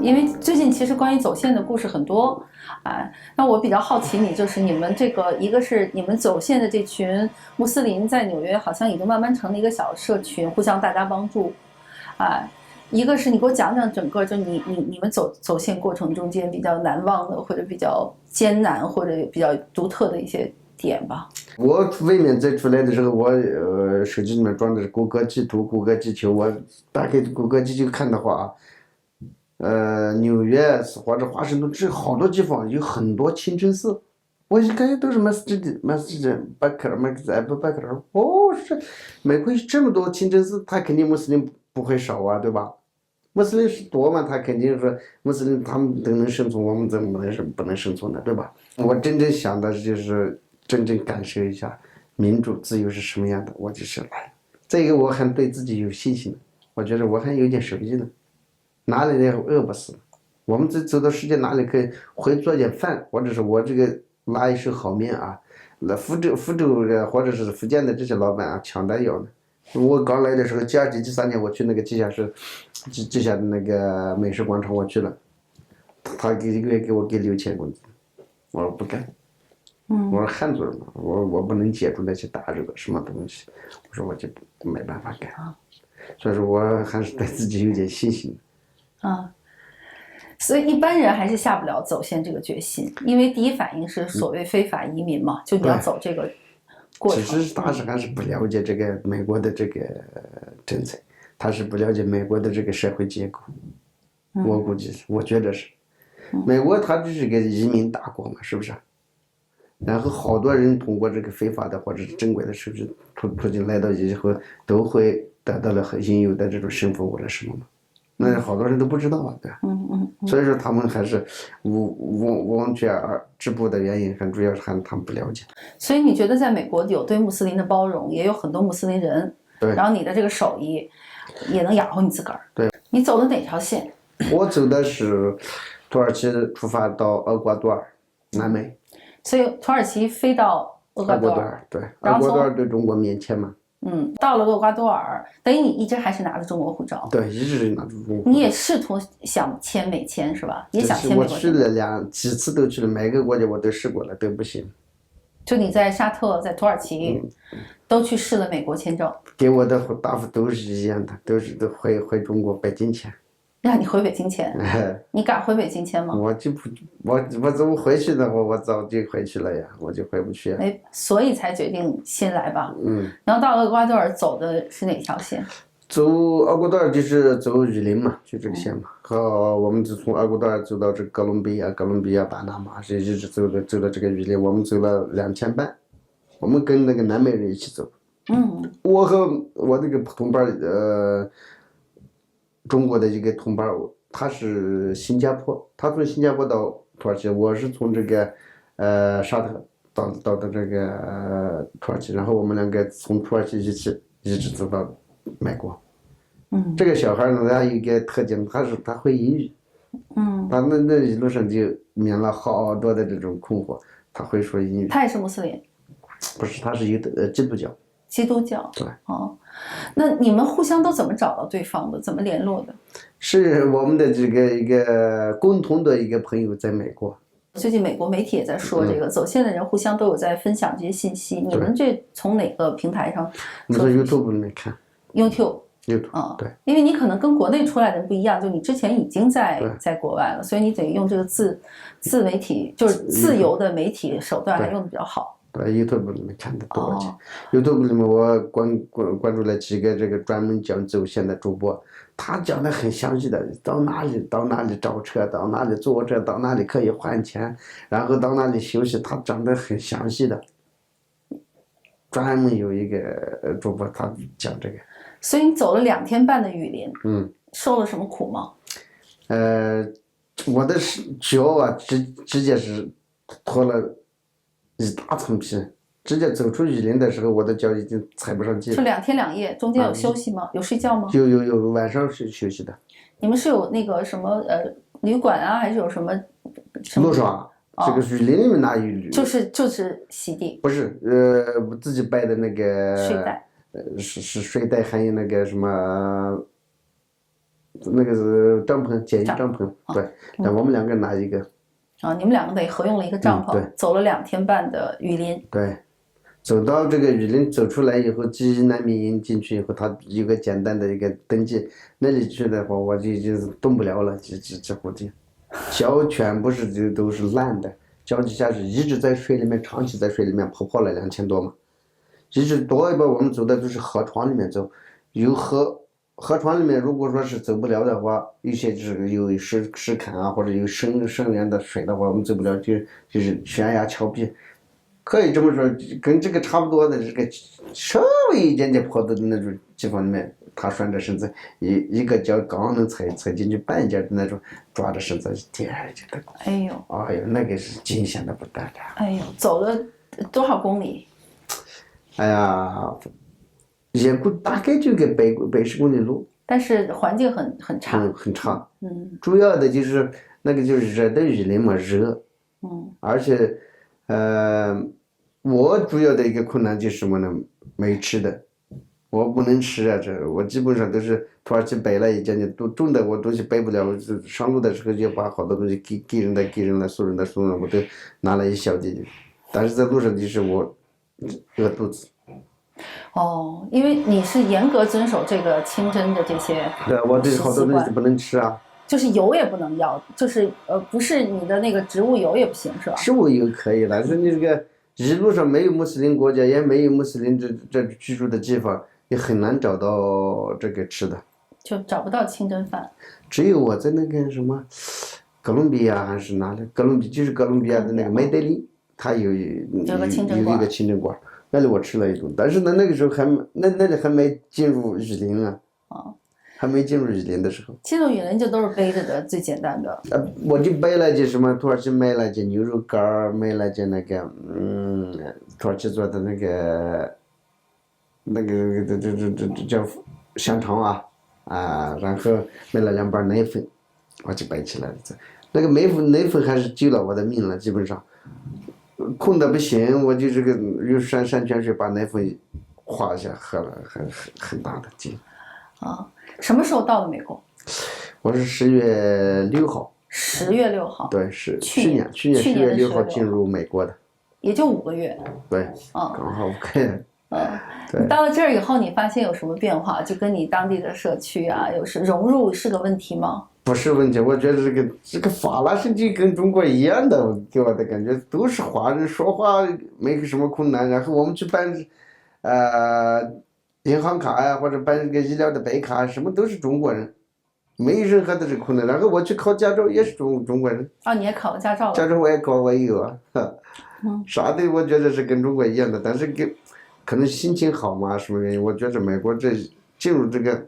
因为最近其实关于走线的故事很多啊。那我比较好奇你，就是你们这个，一个是你们走线的这群穆斯林在纽约好像已经慢慢成了一个小社群，互相大家帮助啊。一个是你给我讲讲整个就你们走线过程中间比较难忘的，或者比较艰难或者比较独特的一些点吧。我外面再出来的时候，我手机里面装的是谷歌地图、谷歌地球。我打开谷歌地球看的话，纽约或者华盛顿这好多地方有很多清真寺，我一看都是masjid Bakr Abu Bakr。哦，是美国有这么多清真寺，他肯定穆斯林不会少啊，对吧？穆斯林是多嘛，他肯定说穆斯林他们都能生存，我们怎么不能生存呢？对吧？我真正想的就是真正感受一下民主自由是什么样的，我就是来。再一个，我还对自己有信心，我觉得我还有点手艺呢，哪里也饿不死。我们走到世界哪里可以会做点饭，或者是我这个拉一手好面啊，那福州或者是福建的这些老板啊，抢单要呢。我刚来的时候，13年我去那个地下的那个美食广场，我去了，他一个月给我给6000工资，我说不干，我说汉族人嘛，我不能接触那些大这个什么东西，我说我就没办法干，所以说我还是对自己有点信心。所以一般人还是下不了走线这个决心，因为第一反应是所谓非法移民嘛，就你要走这个过程。其实他还是不了解这个美国的这个政策，他是不了解美国的这个社会结构。我估计是，我觉得是，美国它就是个移民大国嘛，是不是？然后好多人通过这个非法的或者是正规的手续途径来到以后，都会得到了很应有的这种身份或者什么嘛。那好多人都不知道啊，对吧？所以说他们还是忘却止步的原因，很主要是他们不了解。所以你觉得在美国有对穆斯林的包容，也有很多穆斯林人，对，然后你的这个手艺也能养活你自个儿。对，你走的哪条线？我走的是土耳其出发到厄瓜多尔，南美。所以土耳其飞到厄瓜多尔，对，厄瓜多尔对中国免签嘛。到了厄瓜多尔，等于你一直还是拿着中国护照。对，一直是拿着中国护照。你也试图想签美签是吧？也想签美国签。我去了几次都去了，每个国家我都试过了，都不行。就你在沙特、在土耳其，都去试了美国签证。给我的答复都是一样的，都回中国北京签。让你回北京签，你敢回北京签吗？我就不，我怎么回去的话，我早就回去了呀，我就回不去。所以才决定先来吧。然后到厄瓜多尔走的是哪条线？走厄瓜多尔就是走雨林嘛，就这个线嘛。和我们就从厄瓜多尔走到这哥伦比亚、巴拿马，一直走到这个雨林，我们走了2天半。我们跟那个南美人一起走。我和我那个同伴中国的一个同伴，他是新加坡，他从新加坡到土耳其，我是从这个沙特到的这个土耳其，然后我们两个从土耳其一直走到美国。这个小孩呢，他有一个特点，他会英语。他那一路上就免了好多的这种困惑，他会说英语。他也是穆斯林？不是，他是基督教。基督教。对。那你们互相都怎么找到对方的？怎么联络的？是我们的这个一个共同的一个朋友在美国。最近美国媒体也在说，这个走线的人互相都有在分享这些信息。你们这从哪个平台上？你说 YouTube 里面看。YouTube。对。因为你可能跟国内出来的人不一样，就你之前已经在国外了，所以你得用这个自媒体，就是自由的媒体手段，还用的比较好。对 YouTube 里面看的多YouTube 里面我关注了几个这个专门讲走线的主播，他讲的很详细的，到哪里找车，到哪里坐车，到哪里可以换钱，然后到哪里休息，他讲的很详细的。专门有一个主播他讲这个。所以你走了2天半的雨林，受了什么苦吗？我的脚啊，直接是脱了一大层皮，直接走出雨林的时候，我的脚已经踩不上地了。就2天2夜，中间有休息吗？有睡觉吗？有，晚上是休息的。你们是有那个什么旅馆啊，还是有什么？路上这个雨林里面哪有？就是洗地。不是，我自己摆的那个睡袋。是睡袋，还有那个什么那个是帐篷，简易帐篷，对，那我们2个人拿一个。你们2个得合用了一个帐篷，对，走了2天半的雨林。对，走到这个雨林走出来以后，记忆难民营进去以后，他有个简单的一个登记，那里去的话，我就已经动不了了，几乎就脚全部是都是烂的，脚底下是一直在水里面，长期在水里面泡了2000多嘛，一直多一半我们走的都是河床里面走，有河床里面，如果说是走不了的话，有些就是有石坎啊，或者有深源的水的话，我们走不了，就是悬崖峭壁，可以这么说，跟这个差不多的这个稍微一点点坡度的那种地方里面，他拴着绳子，一个脚刚能踩进去半截的那种，抓着绳子天这个，哎呦，那个是惊险的不得了。哎呦，走了多少公里？哎呀。大概就个110公里路，但是环境很差，很差。主要的就是那个就是热带雨林嘛，热。而且，我主要的一个困难就是什么呢？没吃的，我不能吃啊！我基本上都是土耳其背了一件都重的我东西背不了，上路的时候就把好多东西给人了，送人的，我都拿了一小点，但是在路上就是我饿肚子。因为你是严格遵守这个清真的这些，对，我这好多东西不能吃啊，就是油也不能要，就是不是你的那个植物油也不行，是吧？植物油可以，但是你这个一路上没有穆斯林国家，也没有穆斯林这居住的地方，也很难找到这个吃的，就找不到清真饭。只有我在那个什么哥伦比亚还是哪里，哥伦比亚的那个梅德林，它有一个清真馆。那里我吃了一顿，但是呢，那个时候那里还没进入雨林啊，还没进入雨林的时候。进入雨林就都是背着的，最简单的。我就背了件什么，土耳其买了件牛肉干，买了件那个土耳其做的那个这叫香肠然后买了2包奶粉，我就背起来了。那个奶粉还是救了我的命了，基本上。困得不行，我就这个用山泉水把奶粉化一下喝了，很大的劲。什么时候到的美国？我是10月6号。10月6号。对，是去年10月6号进入美国的。也就5个月。对。刚好5个月。你到了这儿以后，你发现有什么变化？就跟你当地的社区融入是个问题吗？不是问题，我觉得这个法拉盛就跟中国一样的，给我的感觉都是华人，说话没什么困难。然后我们去办银行卡呀，或者办这个医疗的白卡，什么都是中国人，没任何的这个困难。然后我去考驾照也是中国人。你也考了驾照了？驾照我也考，我也有啊。啥的我觉得是跟中国一样的，但是可能心情好嘛，什么原因？我觉得美国进入这个。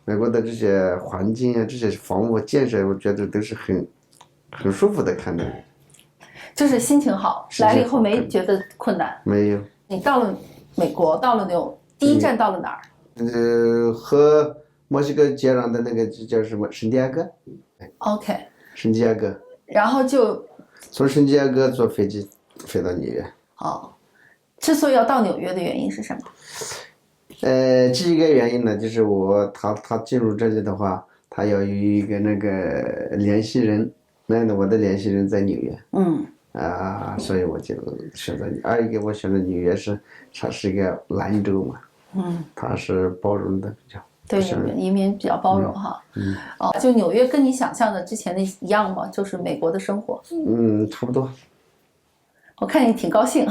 美国的这些环境这些房屋建设，我觉得都是很舒服的看的。就是心情好，来了以后没觉得困难。没有。你到了美国，到了第一站到了哪儿？和墨西哥接壤的那个叫什么圣地亚哥。OK。圣地亚哥。然后就从圣地亚哥坐飞机飞到纽约。之所以要到纽约的原因是什么？第一个原因呢，就是他进入这里的话，他要有一个那个联系人，那我的联系人在纽约。所以我就选择。二一个我选择纽约它是一个蓝州嘛。它是包容的比较。对，移民比较包容哈。就纽约跟你想象的之前的一样吗？就是美国的生活。差不多。我看你挺高兴。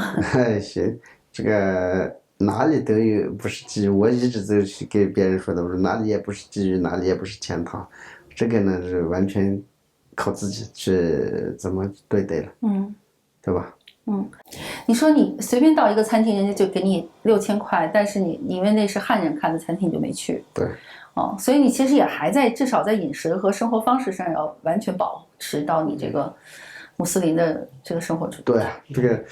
行，这个。哪里都有，不是基于，我一直都是给别人说的，我说哪里也不是基于，哪里也不是天堂，这个呢是完全靠自己去怎么对待了，对吧？你说你随便到一个餐厅，人家就给你6000块，但是你因为那是汉人开的餐厅，你就没去。对。所以你其实也还在至少在饮食和生活方式上要完全保持到你这个穆斯林的这个生活状态。对，这个。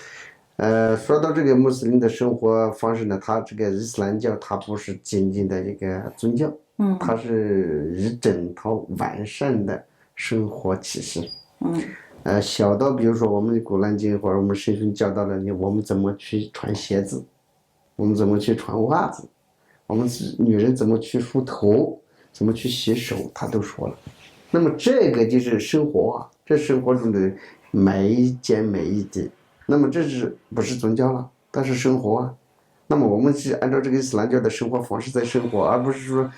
说到这个穆斯林的生活方式呢，他这个伊斯兰教它不是仅仅的一个宗教，它是一整套完善的生活体系。小到比如说我们古兰经或者我们圣训教导了你，我们怎么去穿鞋子，我们怎么去穿袜子，我们女人怎么去梳头，怎么去洗手，他都说了。那么这个就是生活啊，这生活中的每一件每一滴。那么这是不是宗教了？它是生活啊。那么我们是按照这个伊斯兰教的生活方式在生活，而不是说，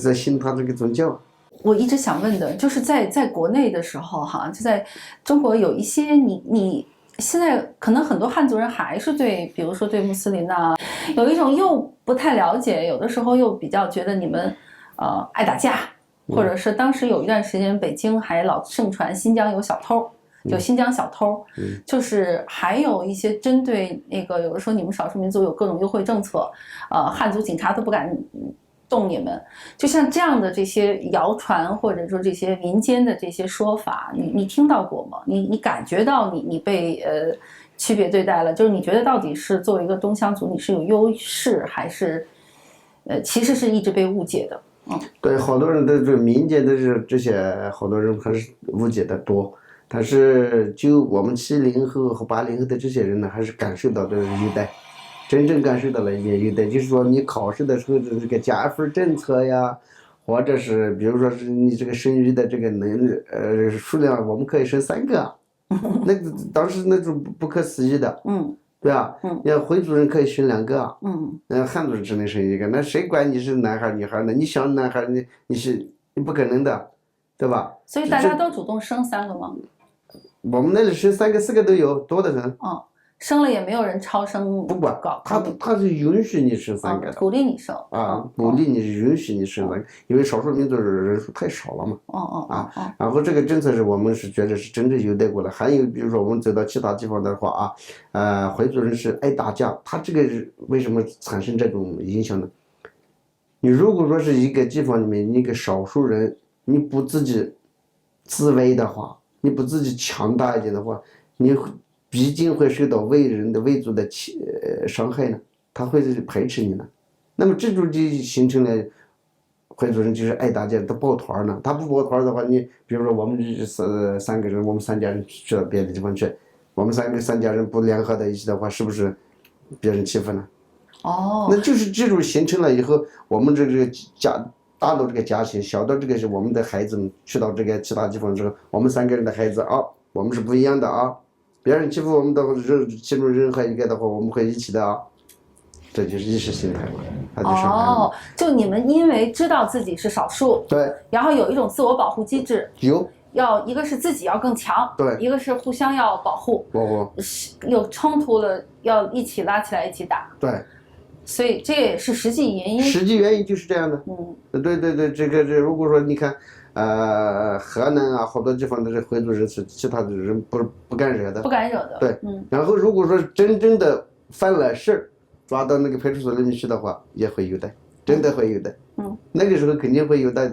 在信他这个宗教。我一直想问的就是在国内的时候哈，就在中国有一些你现在可能很多汉族人还是对，比如说对穆斯林啊，有一种又不太了解，有的时候又比较觉得你们爱打架，或者是当时有一段时间北京还老盛传新疆有小偷。就新疆小偷，就是还有一些针对那个，有的说你们少数民族有各种优惠政策，汉族警察都不敢动你们。就像这样的这些谣传，或者说这些民间的这些说法，你听到过吗？你感觉到你被区别对待了？就是你觉得到底是作为一个东乡族，你是有优势，还是其实是一直被误解的？对，好多人的这民间的这些，好多人还是误解的多。但是就我们70后和80后的这些人呢，还是感受到的优待，真正感受到了一点优待，就是说你考试的时候的这个加分政策呀，或者是比如说是你这个生育的这个数量，我们可以生3个，那个当时那种不可思议的，对吧？要回族人可以生2个，汉族人只能生1个，那谁管你是男孩女孩呢？你想男孩你不可能的，对吧？所以大家都主动生3个吗？我们那里生3个4个都有，多得很。生了也没有人超生，不管他是允许你生3个的，鼓励你生鼓励你允许你生3个，因为少数民族人数太少了嘛。然后这个政策是我们是觉得是真正优待过了。还有比如说我们走到其他地方的话回族人是爱打架，他这个是为什么产生这种影响呢？你如果说是一个地方里面一个少数人，你不自己自卫的话，你不自己强大一点的话，你毕竟会受到维族的伤害呢，他会排斥你呢。那么这种就形成了回族人就是爱打架，他抱团呢。他不抱团的话，你比如说我们3个人，我们3家人去到别的地方去，我们3家人不联合在一起的话，是不是别人欺负呢？那就是这种形成了以后，我们这个大到这个家庭，小到这个是我们的孩子们去到这个其他地方之后，我们3个人的孩子我们是不一样的啊。别人欺负我们的其中任何一个的话，我们会一起的这就是意识形态嘛，它就上就你们因为知道自己是少数，对，然后有一种自我保护机制，要一个是自己要更强，对，一个是互相要保护，有冲突了要一起拉起来一起打，对，所以这也是实际原因。实际原因就是这样的，对，这个如果说你看。河南好多地方的回族人是其他的人不敢惹的，对，然后如果说真正的犯了事抓到那个派出所里面去的话，也会有的，真的会有的，那个时候肯定会有的，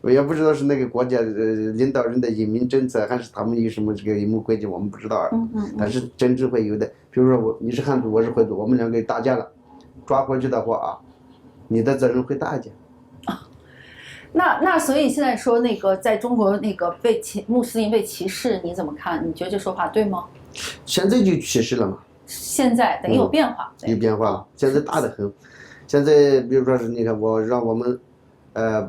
我也不知道是那个国家领导人的移民政策，还是他们有什么这个阴谋诡计，我们不知道，但是真正会有的。比如说你是汉族，我是回族，我们2个打架了，抓回去的话你的责任会大一点。那所以现在说那个在中国那个穆斯林被歧视，你怎么看？你觉得这说法对吗？现在就歧视了嘛？现在等于有变化，有变化了，现在大得很。现在比如说是你看让我们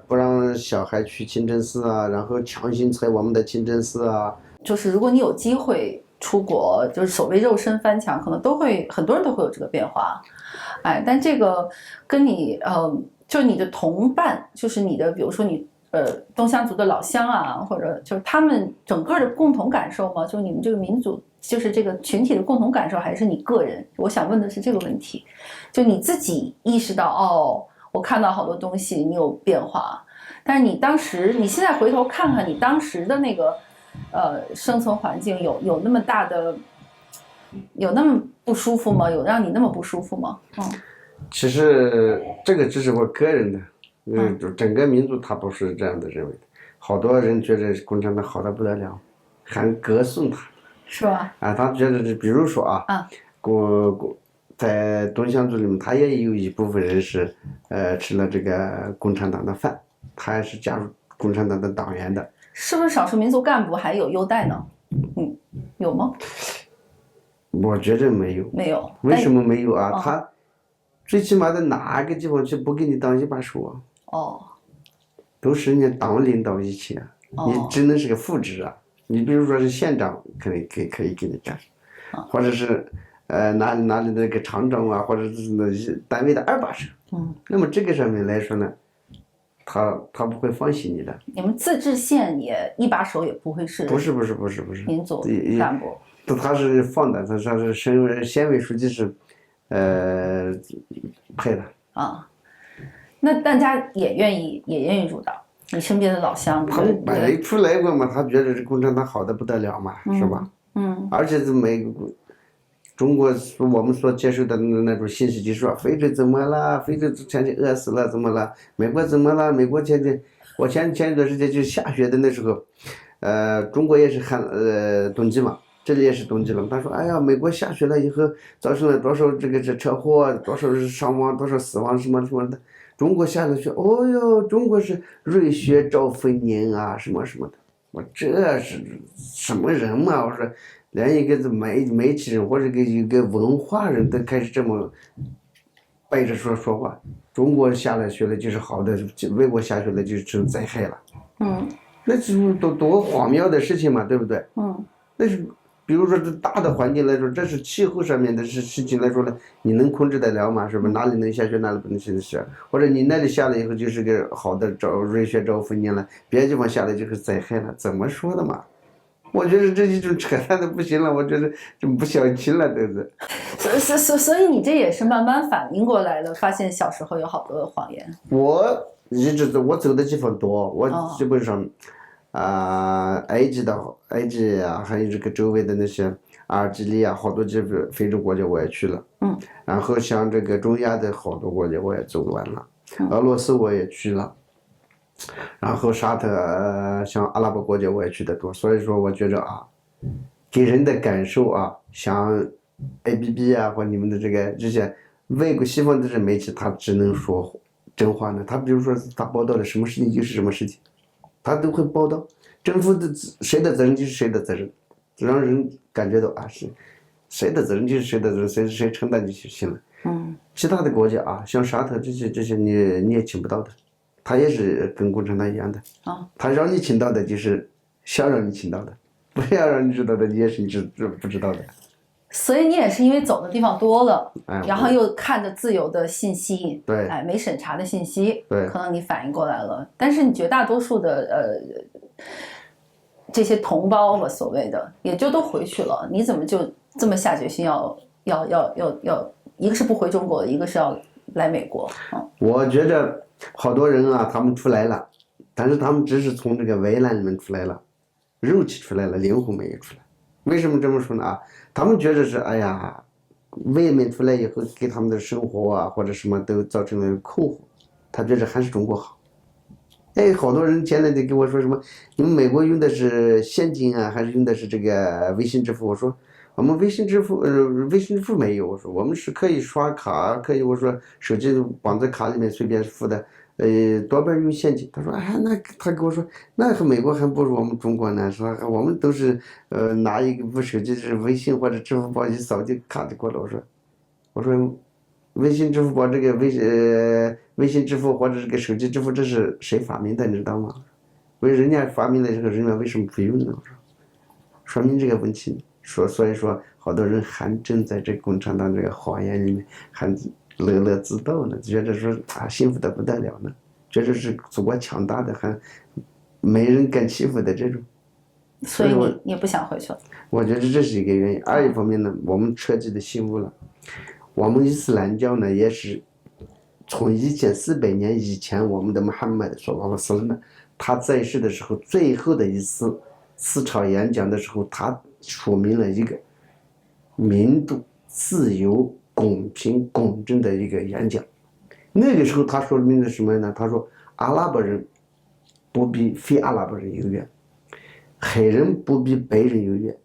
不让小孩去清真寺然后强行拆我们的清真寺就是如果你有机会出国，就是所谓肉身翻墙，可能很多人都会有这个变化。但这个跟你就是你的同伴，就是你的，比如说你东乡族的老乡或者就是他们整个的共同感受吗？就是你们这个民族，就是这个群体的共同感受，还是你个人？我想问的是这个问题，就你自己意识到我看到好多东西，你有变化，但是你现在回头看看你当时的那个生存环境，有那么大的，有那么不舒服吗？有让你那么不舒服吗？其实这个只是我个人的，整个民族他不是这样的认为的。好多人觉得共产党好得不得了，还歌颂他，是吧？他觉得比如说在东乡族里面，他也有一部分人是吃了这个共产党的饭，他还是加入共产党的党员的。是不是少数民族干部还有优待呢？有吗？我觉得没有。没有。为什么没有他最起码在哪个地方去不给你当一把手哦，都是人家党领导一起啊，你只能是个副职啊。你比如说是县长，可以给你干，或者是哪里的那个厂长啊，或者是那些单位的二把手。那么这个上面来说呢，他不会放弃你的。你们自治县也一把手也不会是？不是，民组干部。他是放的，他是县委书记是，派的。啊，那大家也愿意入党。你身边的老乡，他们摆出来过嘛，他觉得这共产党好的不得了嘛，是吧？而且是中国我们所接受的那种信息就是说，非洲怎么了？非洲前天饿死了，怎么了？美国怎么了？美国前一段时间就下雪的那时候，中国也是冬季嘛，这里也是冬季了。他说，哎呀，美国下雪了以后，造成了多少这车祸，多少伤亡，多少死亡什么的。中国下了雪，哦哟，中国是瑞雪兆丰年啊，什么什么的。我这是什么人嘛？我说，连一个媒体人或者一个文化人都开始这么背着说话。中国下了雪了就是好的，美国下雪了就是成灾害了。那是多荒谬的事情嘛，对不对？那是。比如说这大的环境来说，这是气候上面的事情来说呢，你能控制得了吗？是不是哪里能下雪，哪里不能下雪？或者你那里下了以后就是个好的瑞雪兆丰年了，别的地方下来就是灾害了，怎么说的嘛？我觉得这一种扯淡的不行了，我觉得就不小心了，对不对？所以你这也是慢慢反应过来的，发现小时候有好多的谎言。我走的地方多，我基本上。埃及啊，还有这个周围的那些阿尔及利亚，好多这个非洲国家我也去了。然后像这个中亚的好多国家我也走完了，俄罗斯我也去了，然后沙特像阿拉伯国家我也去的多，所以说我觉着啊，给人的感受啊，像 ABB 啊或你们的这些外国西方的这媒体，他只能说真话呢。他比如说他报道的什么事情就是什么事情。他都会报道，政府的谁的责任就是谁的责任，让人感觉到啊是谁的责任就是谁的责任，谁承担就行了。其他的国家啊，像沙特这些你也请不到的，他也是跟共产党一样的。他让你请到的就是想让你请到的，不要让你知道的，你也是不知道的。所以你也是因为走的地方多了，然后又看着自由的信息，对，没审查的信息，对，可能你反应过来了。但是你绝大多数的这些同胞吧，所谓的也就都回去了。你怎么就这么下决心要，一个是不回中国，一个是要来美国？我觉得好多人啊，他们出来了，但是他们只是从这个围栏里面出来了，肉体出来了，灵魂没有出来。为什么这么说呢？他们觉得是哎呀，外面出来以后给他们的生活啊或者什么都造成了困惑，他觉得还是中国好。好多人前两天跟我说什么，你们美国用的是现金啊，还是用的是这个微信支付？我说我们微信支付没有，我说我们是可以刷卡，可以我说手机绑在卡里面随便付的。多半用现金。他说，哎，那他跟我说，那和美国还不如我们中国呢，说我们都是拿一部手机是微信或者支付宝一扫就卡就过了。我说，微信支付宝这个微信支付或者这个手机支付这是谁发明的，你知道吗？人家发明的这个人们为什么不用呢？我说明这个问题，所以说好多人还正在这共产党这个谎言里面还乐乐自道呢，觉得说啊幸福的不得了呢，觉得是祖国强大的，还没人敢欺负的这种。所以你也不想回去了？我觉得这是一个原因。二一方面呢，我们彻底的醒悟了。我们伊斯兰教呢，也是从1400年以前，我们的穆罕默德说拉斯呢，他在世的时候最后的一次4场演讲的时候，他说明了一个民主、自由、公平、公正的一个演讲。那个时候他说明了什么呢？他说阿拉伯人不比非阿拉伯人优越，黑人不比白人优越。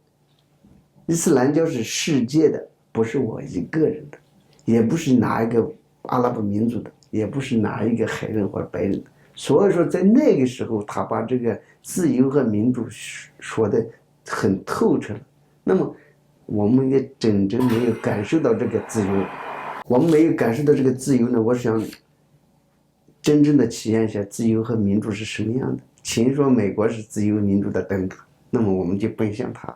伊斯兰教是世界的，不是我一个人的，也不是哪一个阿拉伯民族的，也不是哪一个黑人或者白人的。所以说在那个时候他把这个自由和民主说得很透彻了。那么我们也真正没有感受到这个自由。我们没有感受到这个自由呢，我想真正的体验一下自由和民主是什么样的。请说美国是自由民主的灯塔，那么我们就奔向它。